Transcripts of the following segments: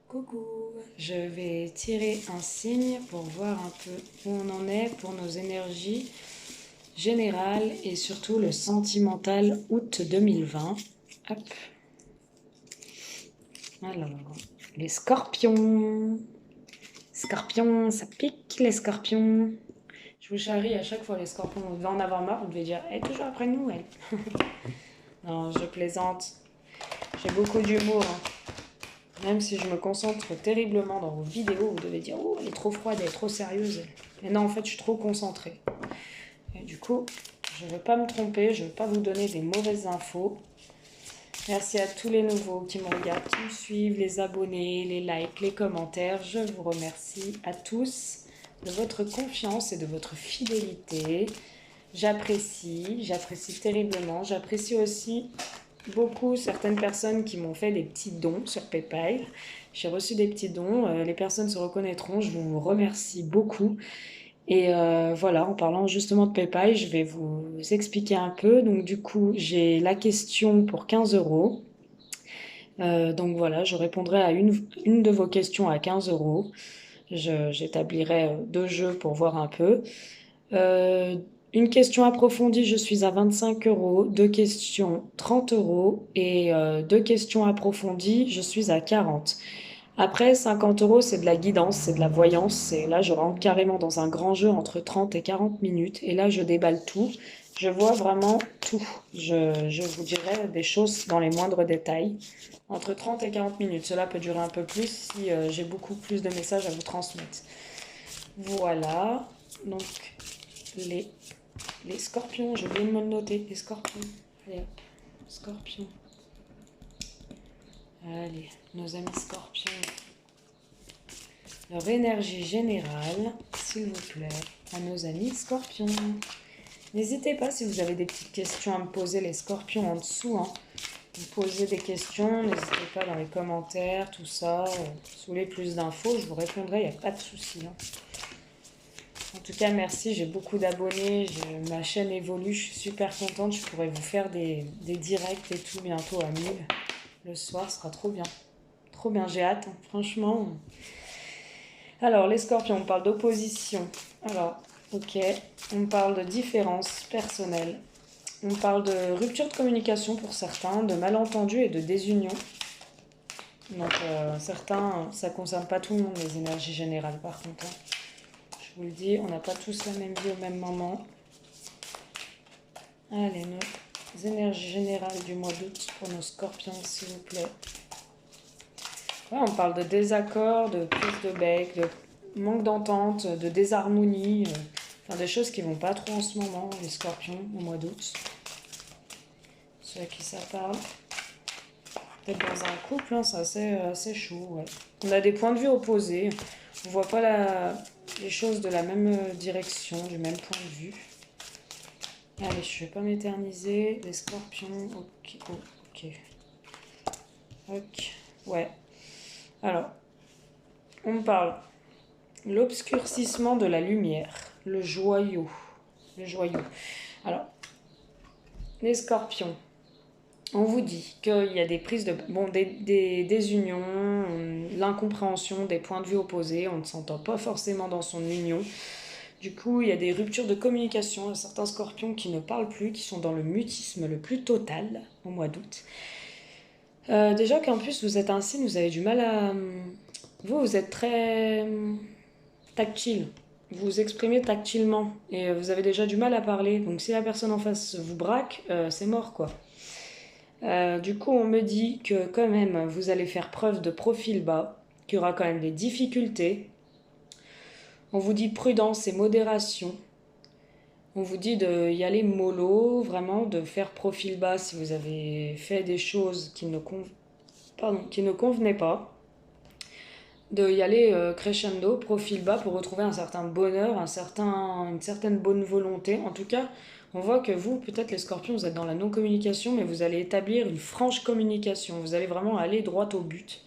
Coucou, je vais tirer un signe pour voir un peu où on en est pour nos énergies générales et surtout le sentimental août 2020. Hop. Alors, les scorpions. Scorpions, ça pique les scorpions. Je vous charrie à chaque fois les scorpions. Vous devez en avoir marre, vous devez dire, elle est toujours après nous, elle. Non, je plaisante. J'ai beaucoup d'humour, hein. Même si je me concentre terriblement dans vos vidéos, vous devez dire « Oh, elle est trop froide, elle est trop sérieuse. » Mais non, en fait, je suis trop concentrée. Et du coup, je ne veux pas me tromper, je ne veux pas vous donner des mauvaises infos. Merci à tous les nouveaux qui me regardent, qui me suivent, les abonnés, les likes, les commentaires. Je vous remercie à tous de votre confiance et de votre fidélité. J'apprécie terriblement. J'apprécie aussi beaucoup certaines personnes qui m'ont fait des petits dons sur PayPal. J'ai reçu des petits dons, les personnes se reconnaîtront, je vous remercie beaucoup. Et voilà, en parlant justement de PayPal, je vais vous expliquer un peu. Donc du coup, j'ai la question pour 15 euros. Donc voilà, je répondrai à une de vos questions à 15 euros. J'établirai deux jeux pour voir un peu. Euh, une question approfondie, je suis à 25 euros. Deux questions, 30 euros. Et deux questions approfondies, je suis à 40. Après, 50 euros, c'est de la guidance, c'est de la voyance. Et là, je rentre carrément dans un grand jeu entre 30 et 40 minutes. Et là, je déballe tout. Je vois vraiment tout. Je vous dirai des choses dans les moindres détails. Entre 30 et 40 minutes. Cela peut durer un peu plus si j'ai beaucoup plus de messages à vous transmettre. Voilà. Donc, les, les scorpions, je vais me le noter. Les scorpions. Allez hop. Scorpions. Allez, nos amis scorpions. Leur énergie générale, s'il vous plaît, à nos amis scorpions. N'hésitez pas si vous avez des petites questions à me poser, les scorpions en dessous. Hein. Vous posez des questions, n'hésitez pas dans les commentaires, tout ça. Si vous voulez plus d'infos, je vous répondrai, il n'y a pas de souci. Hein. En tout cas, merci, j'ai beaucoup d'abonnés, ma chaîne évolue, je suis super contente. Je pourrais vous faire des directs et tout bientôt à 1000. Le soir, ce sera trop bien. Trop bien, j'ai hâte, hein, franchement. Alors, les scorpions, on parle d'opposition. Alors, ok, on parle de différence personnelle. On parle de rupture de communication pour certains, de malentendus et de désunion. Donc, certains, ça ne concerne pas tout le monde, les énergies générales, par contre. Hein. Je vous le dis, on n'a pas tous la même vie au même moment. Allez, nos énergies générales du mois d'août pour nos scorpions, s'il vous plaît. Ouais, on parle de désaccord, de prise de bec, de manque d'entente, de désharmonie, enfin des choses qui vont pas trop en ce moment, les scorpions, au mois d'août. Ceux à qui ça parle. Peut-être dans un couple, hein, c'est assez chaud. Ouais. On a des points de vue opposés. On voit pas les choses de la même direction, du même point de vue. Allez, je vais pas m'éterniser. Les scorpions, ok. Ok, ouais. Alors, on me parle l'obscurcissement de la lumière, le joyau. Le joyau. Alors, les scorpions, on vous dit qu'il y a des prises de... Bon, des désunions, l'incompréhension, des points de vue opposés, on ne s'entend pas forcément dans son union. Du coup, il y a des ruptures de communication, il y a certains scorpions qui ne parlent plus, qui sont dans le mutisme le plus total au mois d'août. Déjà qu'en plus, vous êtes un signe, vous avez du mal à... Vous êtes très tactile. Vous vous exprimez tactilement et vous avez déjà du mal à parler. Donc si la personne en face vous braque, c'est mort quoi. Du coup, on me dit que quand même, vous allez faire preuve de profil bas, qu'il y aura quand même des difficultés. On vous dit prudence et modération. On vous dit d'y aller mollo, vraiment, de faire profil bas si vous avez fait des choses qui ne convenaient pas. De y aller crescendo, profil bas, pour retrouver un certain bonheur, une certaine bonne volonté. En tout cas, on voit que vous, peut-être les scorpions, vous êtes dans la non-communication, mais vous allez établir une franche communication. Vous allez vraiment aller droit au but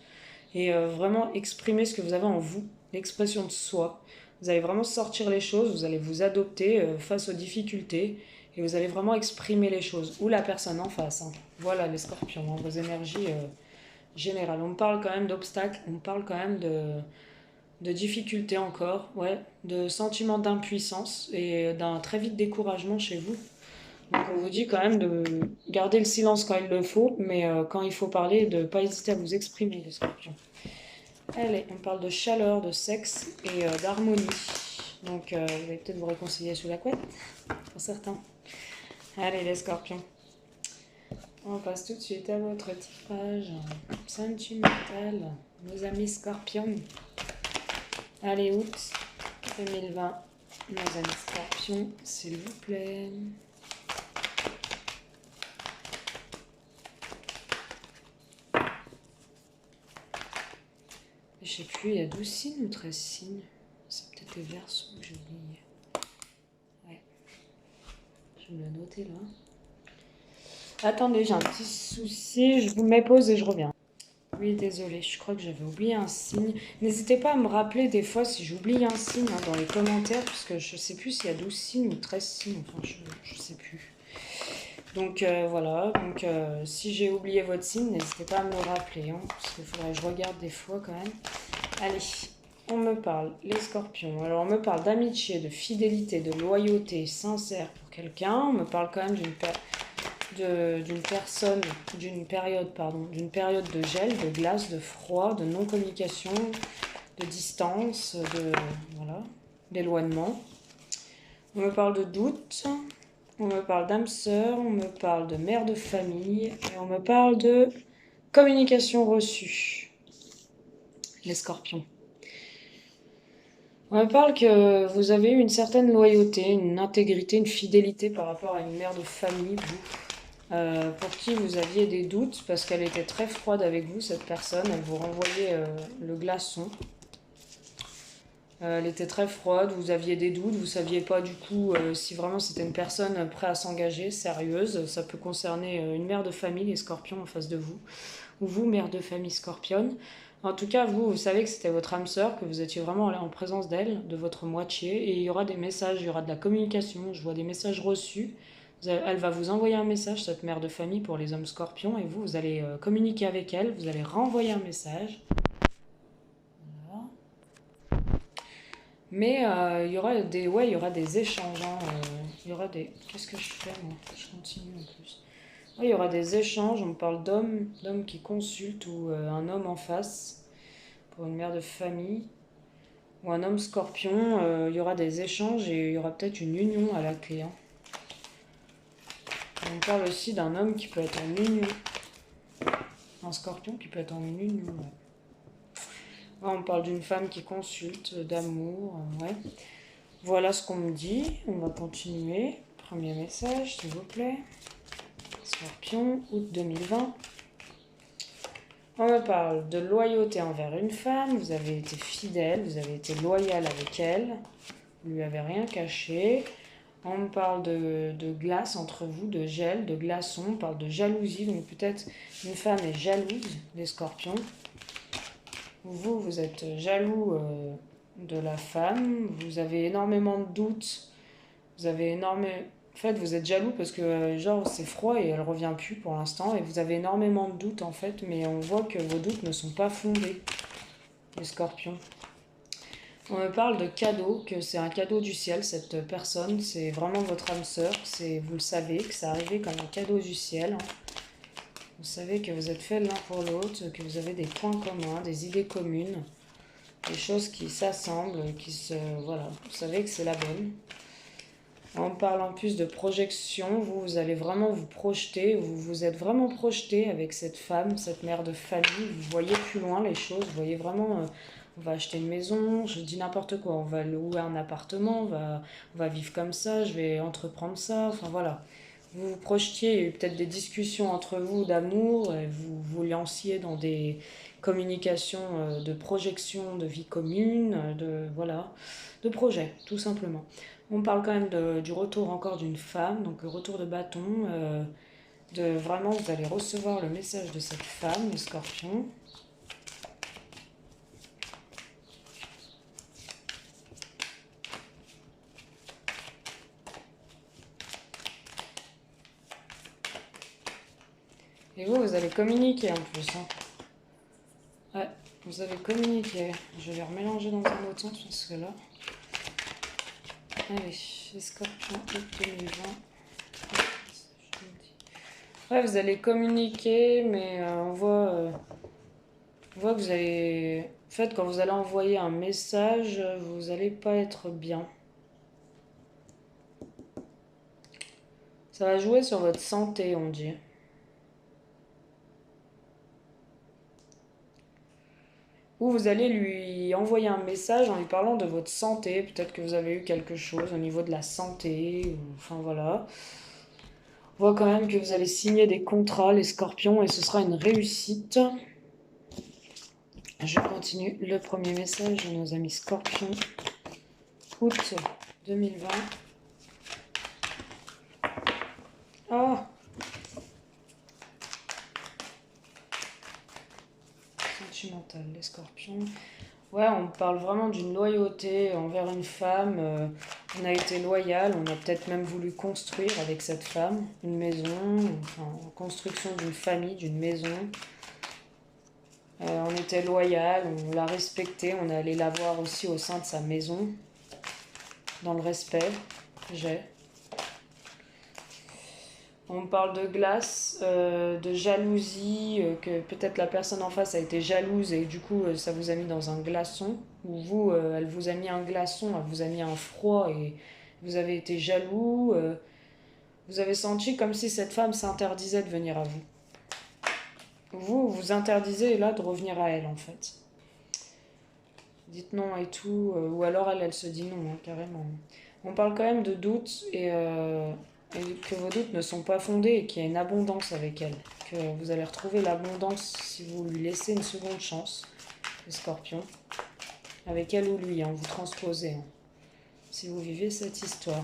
et vraiment exprimer ce que vous avez en vous, l'expression de soi. Vous allez vraiment sortir les choses, vous allez vous adopter face aux difficultés et vous allez vraiment exprimer les choses. Ou la personne en face. Hein. Voilà les scorpions, hein, vos énergies général. On parle quand même d'obstacles, on parle quand même de difficultés encore, ouais, de sentiments d'impuissance et d'un très vite découragement chez vous. Donc on vous dit quand même de garder le silence quand il le faut, mais quand il faut parler, de ne pas hésiter à vous exprimer, les scorpions. Allez, on parle de chaleur, de sexe et d'harmonie. Donc vous allez peut-être vous réconcilier sous la couette, pour certains. Allez les scorpions. On passe tout de suite à votre tirage sentimental, nos amis scorpions. Allez, août 2020, nos amis scorpions, s'il vous plaît. Je sais plus, il y a 12 signes ou 13 signes? C'est peut-être les versos que j'ai oublié. Ouais. Je vais me le noter là. Attendez, j'ai un petit souci. Je vous mets pause et je reviens. Oui, désolée, je crois que j'avais oublié un signe. N'hésitez pas à me rappeler des fois si j'oublie un signe dans les commentaires, parce que je sais plus s'il y a 12 signes ou 13 signes. Enfin, je sais plus. Donc voilà, donc si j'ai oublié votre signe, n'hésitez pas à me le rappeler, hein, parce qu'il faudrait que je regarde des fois quand même. Allez, on me parle, les scorpions. Alors on me parle d'amitié, de fidélité, de loyauté sincère pour quelqu'un. On me parle quand même d'une période de gel, de glace, de froid, de non-communication, de distance, voilà, d'éloignement. On me parle de doute. On me parle d'âme sœur, on me parle de mère de famille et on me parle de communication reçue. Les scorpions. On me parle que vous avez eu une certaine loyauté, une intégrité, une fidélité par rapport à une mère de famille, vous, pour qui vous aviez des doutes parce qu'elle était très froide avec vous, cette personne. Elle vous renvoyait le glaçon. Elle était très froide, vous aviez des doutes, vous ne saviez pas du coup si vraiment c'était une personne prête à s'engager, sérieuse. Ça peut concerner une mère de famille, les scorpions en face de vous, ou vous, mère de famille scorpionne. En tout cas, vous savez que c'était votre âme sœur, que vous étiez vraiment en présence d'elle, de votre moitié, et il y aura des messages, il y aura de la communication, je vois des messages reçus. Elle va vous envoyer un message, cette mère de famille, pour les hommes scorpions, et vous allez communiquer avec elle, vous allez renvoyer un message. Voilà. Mais il y aura il y aura des échanges. Hein, il y aura des. Qu'est-ce que je fais moi? Je continue en plus. Ouais, il y aura des échanges. On parle d'hommes qui consultent ou un homme en face pour une mère de famille ou un homme scorpion. Il y aura des échanges et il y aura peut-être une union à la clé. Hein. On parle aussi d'un homme qui peut être en union. Un scorpion qui peut être en union. Ouais. Ouais, on parle d'une femme qui consulte, d'amour. Ouais. Voilà ce qu'on me dit. On va continuer. Premier message, s'il vous plaît. Scorpion, août 2020. On me parle de loyauté envers une femme. Vous avez été fidèle, vous avez été loyal avec elle. Vous ne lui avez rien caché. On me parle de glace entre vous, de gel, de glaçon. On parle de jalousie. Donc peut-être une femme est jalouse des scorpions. Vous êtes jaloux de la femme. Vous avez énormément de doutes. Vous avez énormément... En fait, vous êtes jaloux parce que, genre, c'est froid et elle revient plus pour l'instant. Et vous avez énormément de doutes, en fait. Mais on voit que vos doutes ne sont pas fondés, les scorpions. On me parle de cadeau, que c'est un cadeau du ciel, cette personne. C'est vraiment votre âme sœur. Vous le savez, que ça arrivé comme un cadeau du ciel. Hein. Vous savez que vous êtes faits l'un pour l'autre, que vous avez des points communs, des idées communes. Des choses qui s'assemblent, Voilà, vous savez que c'est la bonne. On parle en plus de projection, vous allez vraiment vous projeter, vous vous êtes vraiment projeté avec cette femme, cette mère de famille, vous voyez plus loin les choses, vous voyez vraiment, on va acheter une maison, je dis n'importe quoi, on va louer un appartement, on va vivre comme ça, je vais entreprendre ça, enfin voilà. Vous vous projetiez, il y a eu peut-être des discussions entre vous d'amour, et vous vous lanciez dans des communications de projection de vie commune, voilà, de projet, tout simplement. On parle quand même du retour encore d'une femme, donc le retour de bâton, vraiment vous allez recevoir le message de cette femme, le scorpion. Et vous allez communiquer en plus. Hein. Vous avez communiqué. Je vais les remélanger dans un autre sens parce que là... Allez, les scorpions août 2020. Ouais, vous allez communiquer, mais on voit que vous allez... En fait, quand vous allez envoyer un message, vous allez pas être bien. Ça va jouer sur votre santé, on dit. Ou vous allez lui envoyer un message en lui parlant de votre santé. Peut-être que vous avez eu quelque chose au niveau de la santé. Ou... Enfin voilà. On voit quand même que vous allez signer des contrats, les scorpions, et ce sera une réussite. Je continue le premier message de nos amis scorpions. Août 2020. Oh! Sentimental, les scorpions. Ouais, on parle vraiment d'une loyauté envers une femme. On a été loyal, on a peut-être même voulu construire avec cette femme une maison, enfin, construction d'une famille, d'une maison. On était loyal, on l'a respectée, on est allé la voir aussi au sein de sa maison, dans le respect. On parle de glace, de jalousie, que peut-être la personne en face a été jalouse et du coup ça vous a mis dans un glaçon. Ou vous, elle vous a mis un glaçon, elle vous a mis un froid et vous avez été jaloux. Vous avez senti comme si cette femme s'interdisait de venir à vous. Vous, vous interdisez là de revenir à elle en fait. Dites non et tout, ou alors elle se dit non, hein, carrément. On parle quand même de doutes et que vos doutes ne sont pas fondés et qu'il y a une abondance avec elle. Que vous allez retrouver l'abondance si vous lui laissez une seconde chance, les scorpions. Avec elle ou lui, hein, vous transposez. Hein, si vous vivez cette histoire.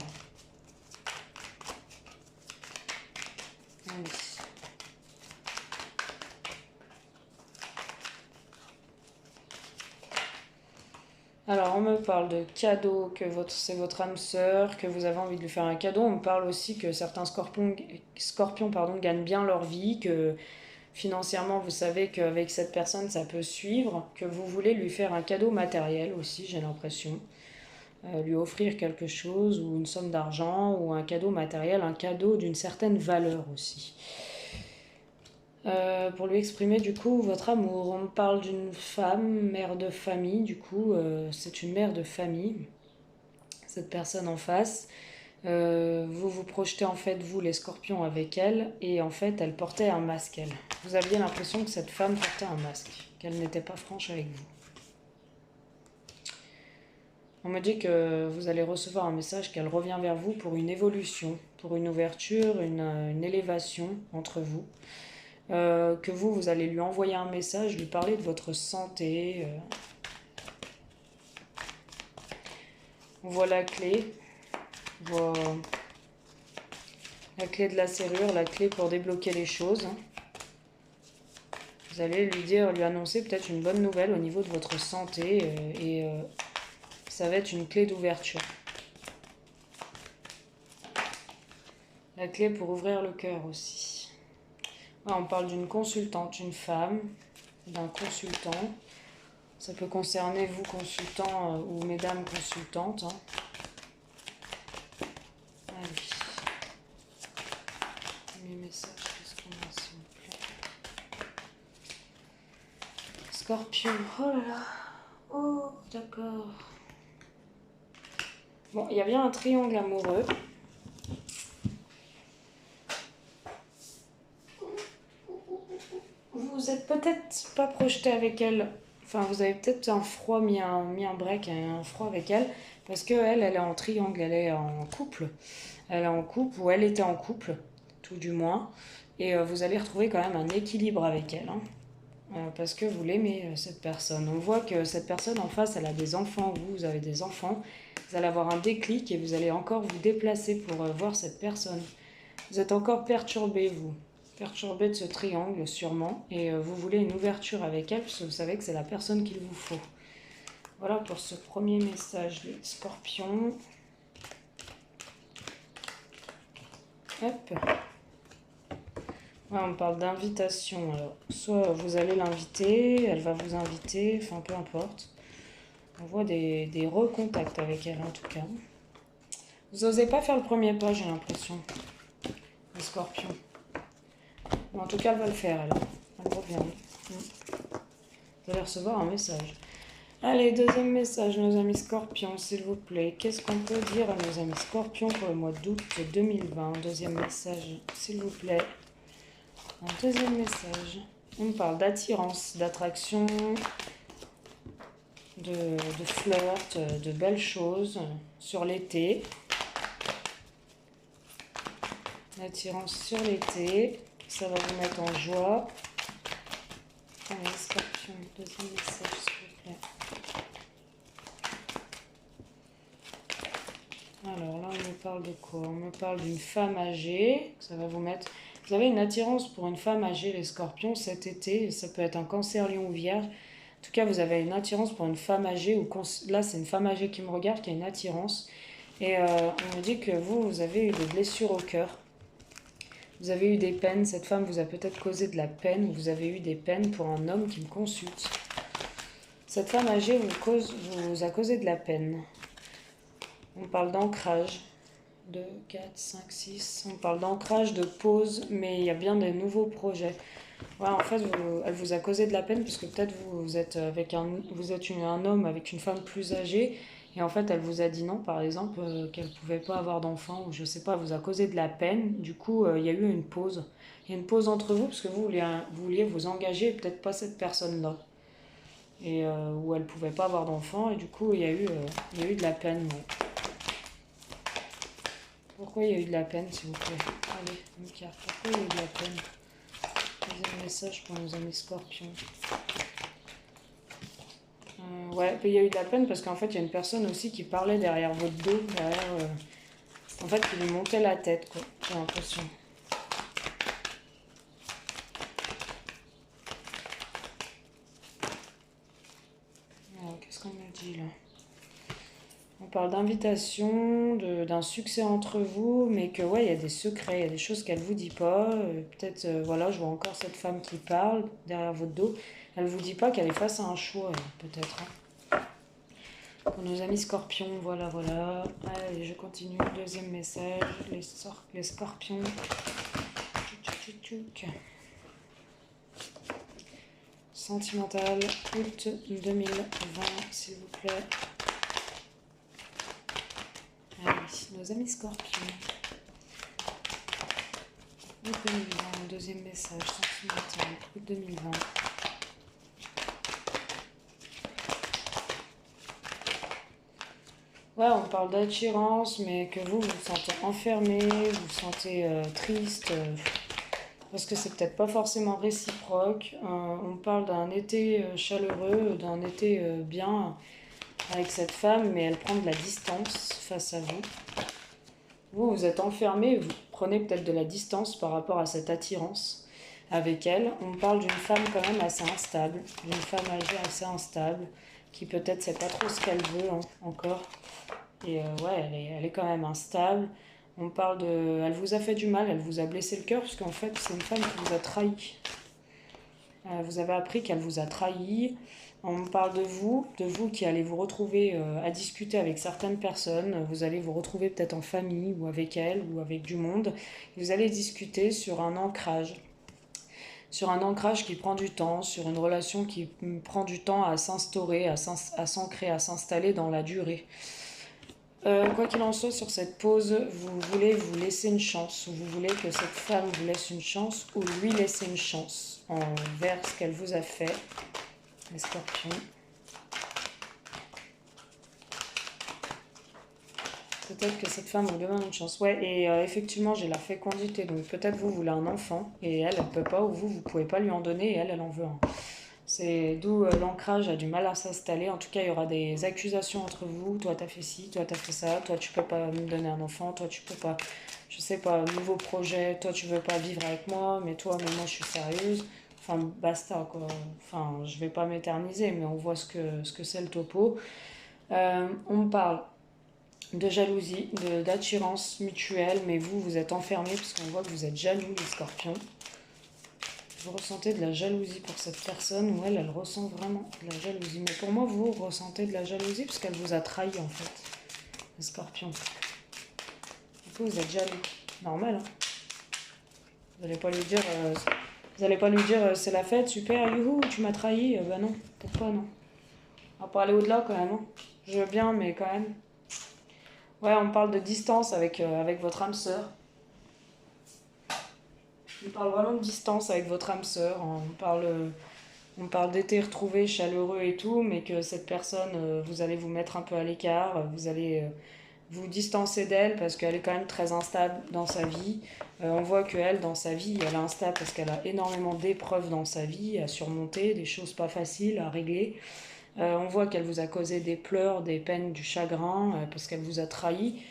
Allez. Alors, on me parle de cadeaux, que c'est votre âme sœur, que vous avez envie de lui faire un cadeau. On me parle aussi que certains scorpions gagnent bien leur vie, que financièrement, vous savez qu'avec cette personne, ça peut suivre, que vous voulez lui faire un cadeau matériel aussi, j'ai l'impression. Lui offrir quelque chose, ou une somme d'argent, ou un cadeau matériel, un cadeau d'une certaine valeur aussi. Pour lui exprimer du coup votre amour. On me parle d'une femme, mère de famille, du coup c'est une mère de famille, cette personne en face. Vous vous projetez en fait vous les scorpions avec elle et en fait elle portait un masque elle. Vous aviez l'impression que cette femme portait un masque, qu'elle n'était pas franche avec vous. On me dit que vous allez recevoir un message qu'elle revient vers vous pour une évolution, pour une ouverture, une élévation entre vous. Que vous allez lui envoyer un message, lui parler de votre santé. On voit la clé. On voit la clé de la serrure, la clé pour débloquer les choses. Vous allez lui annoncer peut-être une bonne nouvelle au niveau de votre santé et ça va être une clé d'ouverture. La clé pour ouvrir le cœur aussi. On parle d'une consultante, une femme, d'un consultant. Ça peut concerner vous, consultant, ou mesdames consultantes. Hein. Allez. Mes messages, qu'est-ce qu'on a, s'il vous plaît? Scorpion, oh là là. Oh, d'accord. Bon, il y a bien un triangle amoureux. Vous êtes peut-être pas projeté avec elle. Enfin, vous avez peut-être un froid, mis un break, un froid avec elle. Parce qu'elle, elle est en triangle, elle est en couple. Elle est en couple, ou elle était en couple, tout du moins. Et vous allez retrouver quand même un équilibre avec elle. Hein. Parce que vous l'aimez, cette personne. On voit que cette personne en face, elle a des enfants. Vous avez des enfants. Vous allez avoir un déclic et vous allez encore vous déplacer pour voir cette personne. Vous êtes encore perturbé, vous. Perturbé de ce triangle, sûrement. Et vous voulez une ouverture avec elle, parce que vous savez que c'est la personne qu'il vous faut. Voilà pour ce premier message, les scorpions. Hop. Ouais, on parle d'invitation. Alors, soit vous allez l'inviter, elle va vous inviter, enfin peu importe. On voit des recontacts avec elle en tout cas. Vous n'osez pas faire le premier pas, j'ai l'impression, le scorpion. Ou en tout cas, elle va le faire, elle revient. Vous allez recevoir un message. Allez, deuxième message, nos amis scorpions, s'il vous plaît. Qu'est-ce qu'on peut dire à nos amis scorpions pour le mois d'août 2020? Deuxième message, s'il vous plaît. Un deuxième message. On parle d'attirance, d'attraction, de flirt, de belles choses sur l'été. L'attirance sur l'été, ça va vous mettre en joie. Allez, scorpion, deuxième message, s'il vous plaît. Alors là, on me parle de quoi? On me parle d'une femme âgée. Ça va vous mettre... Vous avez une attirance pour une femme âgée, les scorpions, cet été. Ça peut être un cancer, lion ou vierge. En tout cas, vous avez une attirance pour une femme âgée. Là, c'est une femme âgée qui me regarde, qui a une attirance. Et on me dit que vous avez eu des blessures au cœur. Vous avez eu des peines. Cette femme vous a peut-être causé de la peine. Vous avez eu des peines pour un homme qui me consulte. Cette femme âgée vous a causé de la peine. On parle d'ancrage. 2, 4, 5, 6. On parle d'ancrage, de pause, mais il y a bien des nouveaux projets. Ouais, en fait, elle vous a causé de la peine parce que peut-être vous êtes un homme avec une femme plus âgée et en fait, elle vous a dit non, par exemple, qu'elle ne pouvait pas avoir d'enfant ou je sais pas, elle vous a causé de la peine. Du coup, il y a eu une pause. Il y a une pause entre vous parce que vous vouliez vous engager, peut-être pas cette personne-là. Et où elle ne pouvait pas avoir d'enfant et du coup, il y a eu de la peine. Ouais. Pourquoi il y a eu de la peine, s'il vous plaît? Allez, une carte. Pourquoi il y a eu de la peine? Deuxième message pour nos amis scorpions. Ouais, il y a eu de la peine parce qu'en fait, il y a une personne aussi qui parlait derrière votre dos, en fait, qui lui montait la tête, quoi. J'ai l'impression. Alors, qu'est-ce qu'on me dit là? On parle d'invitation, d'un succès entre vous, mais que ouais, il y a des secrets, il y a des choses qu'elle vous dit pas. Peut-être, voilà, je vois encore cette femme qui parle derrière votre dos. Elle vous dit pas qu'elle est face à un choix, peut-être. Hein. Pour nos amis scorpions, voilà, voilà. Allez, je continue. Deuxième message, les scorpions. Sentimental, août 2020, s'il vous plaît. Allez, nos amis scorpions. Août 2020, deuxième message, sentimental, août 2020. Ouais, on parle d'attirance, mais que vous vous sentez enfermé, vous vous sentez triste, parce que c'est peut-être pas forcément réciproque. On parle d'un été chaleureux, d'un été bien avec cette femme, mais elle prend de la distance face à vous. Vous êtes enfermé, vous prenez peut-être de la distance par rapport à cette attirance avec elle. On parle d'une femme quand même assez instable, d'une femme âgée assez instable, qui peut-être sait pas trop ce qu'elle veut encore. Et ouais, elle est quand même instable. On parle de... Elle vous a fait du mal, elle vous a blessé le cœur, parce qu'en fait, c'est une femme qui vous a trahi. Vous avez appris qu'elle vous a trahi. On parle de vous qui allez vous retrouver à discuter avec certaines personnes. Vous allez vous retrouver peut-être en famille ou avec elle ou avec du monde. Vous allez discuter sur un ancrage. Sur un ancrage qui prend du temps, sur une relation qui prend du temps à s'instaurer, à s'ancrer, à s'installer dans la durée. Quoi qu'il en soit, sur cette pause, vous voulez vous laisser une chance, ou vous voulez que cette femme vous laisse une chance, ou lui laisser une chance envers ce qu'elle vous a fait, les scorpions. Peut-être que cette femme vous demande une chance. Ouais, et effectivement, j'ai la fécondité, donc peut-être vous voulez un enfant, et elle peut pas, ou vous pouvez pas lui en donner, et elle en veut un. C'est d'où l'ancrage a du mal à s'installer. En tout cas, il y aura des accusations entre vous. Toi, t'as fait ci, toi, t'as fait ça. Toi, tu peux pas me donner un enfant. Toi, tu peux pas, je sais pas, nouveau projet. Toi, tu veux pas vivre avec moi. Mais toi, mais moi, je suis sérieuse. Enfin, basta, quoi. Enfin, je vais pas m'éterniser, mais on voit ce que c'est le topo. On parle de jalousie, d'attirance mutuelle, mais vous êtes enfermés parce qu'on voit que vous êtes jaloux, les scorpions. vous ressentez de la jalousie pour cette personne, ou elle ressent vraiment de la jalousie. Mais pour moi, vous ressentez de la jalousie parce qu'elle vous a trahi, en fait, les scorpions. Du coup, vous êtes jaloux. Normal, hein. Vous n'allez pas lui dire, c'est la fête, super, youhou, tu m'as trahi. Bah non, peut-être pas, non. On va pas aller au-delà, quand même, hein. Je veux bien, mais quand même. Ouais, on parle de distance avec votre âme sœur. On parle vraiment de distance avec votre âme sœur. On parle d'été retrouvé, chaleureux et tout, mais que cette personne, vous allez vous mettre un peu à l'écart, vous allez vous distancer d'elle parce qu'elle est quand même très instable dans sa vie. On voit qu'elle, dans sa vie, elle est instable parce qu'elle a énormément d'épreuves dans sa vie à surmonter, des choses pas faciles à régler. On voit qu'elle vous a causé des pleurs, des peines, du chagrin, parce qu'elle vous a trahi.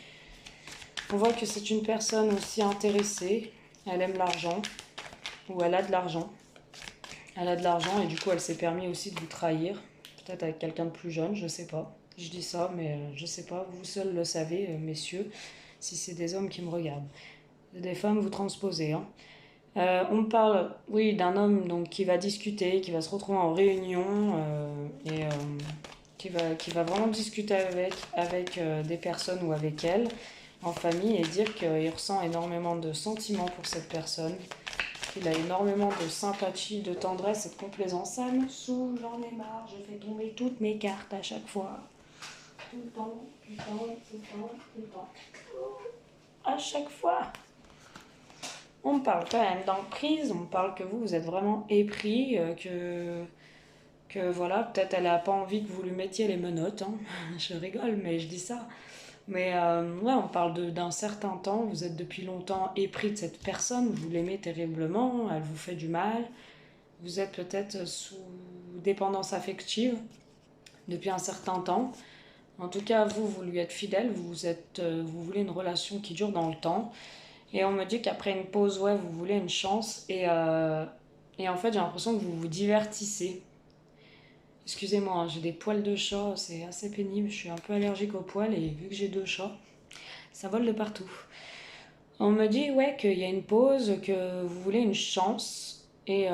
On voit que c'est une personne aussi intéressée. Elle aime l'argent, ou elle a de l'argent. Elle a de l'argent et du coup elle s'est permis aussi de vous trahir. Peut-être avec quelqu'un de plus jeune, je sais pas. Je dis ça, mais je sais pas. Vous seuls le savez, messieurs, si c'est des hommes qui me regardent. Des femmes, vous transposez, hein. On parle, oui, d'un homme donc, qui va discuter, qui va se retrouver en réunion et qui va vraiment discuter avec des personnes ou avec elle en famille et dire qu'il ressent énormément de sentiments pour cette personne, qu'il a énormément de sympathie, de tendresse et de complaisance. Ça me saoule, j'en ai marre, je fais tomber toutes mes cartes à chaque fois. Tout le temps, tout le temps, tout le temps, tout le temps. À chaque fois. On parle quand même d'emprise, on parle que vous êtes vraiment épris, que voilà, peut-être elle n'a pas envie que vous lui mettiez les menottes, hein. Je rigole, mais je dis ça. Mais ouais, on parle d'un certain temps, vous êtes depuis longtemps épris de cette personne, vous l'aimez terriblement, elle vous fait du mal, vous êtes peut-être sous dépendance affective depuis un certain temps. En tout cas, vous lui êtes fidèle, vous voulez une relation qui dure dans le temps. Et on me dit qu'après une pause, ouais, vous voulez une chance. Et en fait, j'ai l'impression que vous vous divertissez. Excusez-moi, hein, j'ai des poils de chat, c'est assez pénible. Je suis un peu allergique aux poils et vu que j'ai 2 chats, ça vole de partout. On me dit, ouais, qu'il y a une pause, que vous voulez une chance et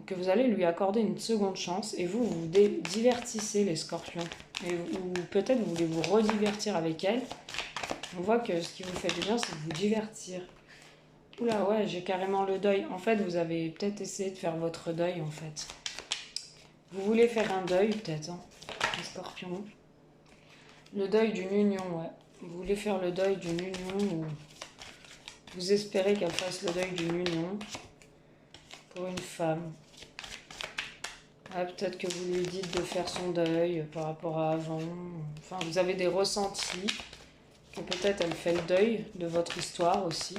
que vous allez lui accorder une seconde chance. Et vous vous divertissez, les scorpions. Ou peut-être vous voulez vous redivertir avec elle. On voit que ce qui vous fait du bien, c'est de vous divertir. Oula, ouais, j'ai carrément le deuil. En fait, vous avez peut-être essayé de faire votre deuil, en fait. Vous voulez faire un deuil, peut-être, hein, les scorpions. Le deuil d'une union, ouais. Vous voulez faire le deuil d'une union ou vous espérez qu'elle fasse le deuil d'une union pour une femme. Ouais, peut-être que vous lui dites de faire son deuil par rapport à avant. Enfin, vous avez des ressentis. Que peut-être elle fait le deuil de votre histoire aussi.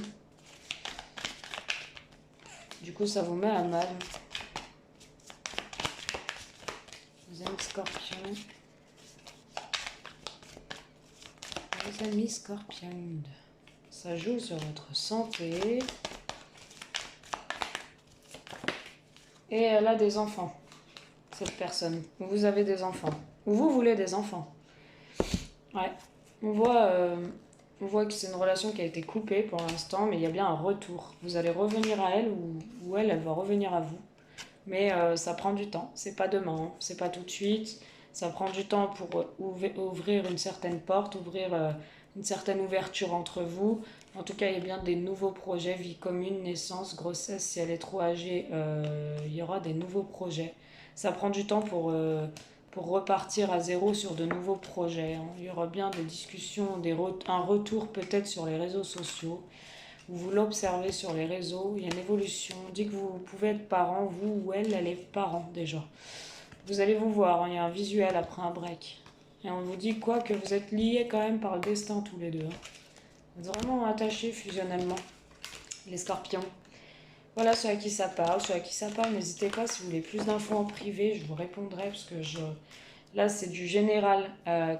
Du coup, ça vous met à mal. Les amis scorpions. Les amis scorpions. Ça joue sur votre santé. Et elle a des enfants, cette personne. Vous avez des enfants. Ou vous voulez des enfants. Ouais. On voit que c'est une relation qui a été coupée pour l'instant, mais il y a bien un retour. Vous allez revenir à elle ou elle va revenir à vous. Mais ça prend du temps. C'est pas demain, hein. C'est pas tout de suite. Ça prend du temps pour ouvrir une certaine porte, ouvrir une certaine ouverture entre vous. En tout cas, il y a bien des nouveaux projets, vie commune, naissance, grossesse. Si elle est trop âgée, il y aura des nouveaux projets. Ça prend du temps pour repartir à zéro sur de nouveaux projets, hein. Il y aura bien des discussions, un retour peut-être sur les réseaux sociaux. Vous l'observez sur les réseaux, il y a une évolution. On dit que vous pouvez être parent, vous ou elle est parent déjà. Vous allez vous voir, hein, il y a un visuel après un break. Et on vous dit quoi que vous êtes liés quand même par le destin tous les deux, hein. Vous êtes vraiment attachés fusionnellement, les scorpions. Voilà ceux à qui ça parle. Ceux à qui ça parle, n'hésitez pas si vous voulez plus d'infos en privé, je vous répondrai parce que là c'est du général.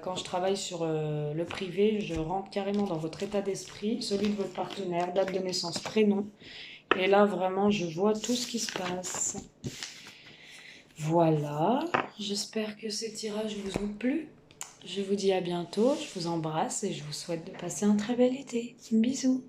Quand je travaille sur le privé, je rentre carrément dans votre état d'esprit, celui de votre partenaire, date de naissance, prénom. Et là vraiment je vois tout ce qui se passe. Voilà, j'espère que ces tirages vous ont plu. Je vous dis à bientôt, je vous embrasse et je vous souhaite de passer un très bel été. Bisous.